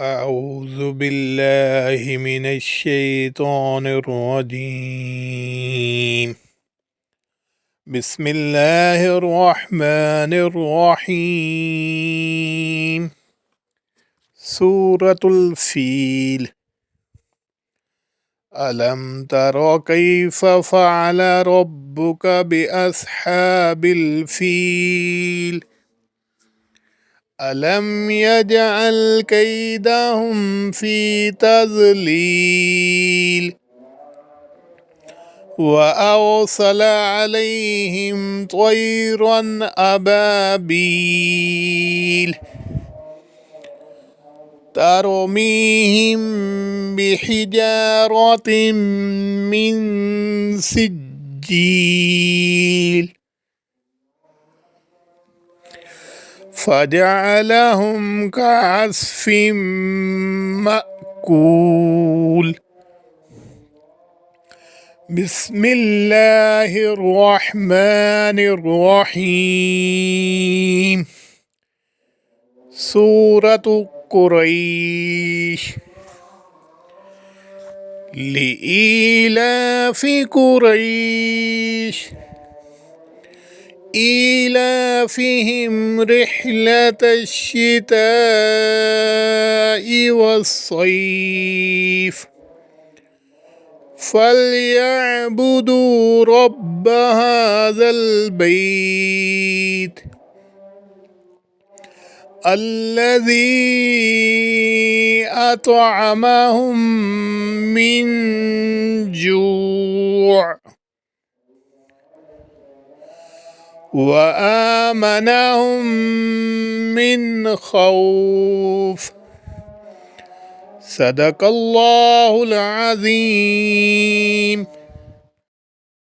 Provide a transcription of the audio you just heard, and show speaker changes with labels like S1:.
S1: أعوذ بالله من الشيطان الرجيم. بسم الله الرحمن الرحيم. سورة الفيل. ألم تر كيف فعل ربك بأصحاب الفيل؟ ألم يجعل كيدهم في تضليل وأرسل عليهم طيرا أبابيل ترميهم بحجارة من سجيل فجعلهم كعصف مأكول. بسم الله الرحمن الرحيم. سورة قريش. لإيلاف قريش إيلافهم رحلة الشتاء والصيف فليعبدوا رب هذا البيت الذي أطعمهم من جوع وآمنهم من خوف. صدق الله العظيم.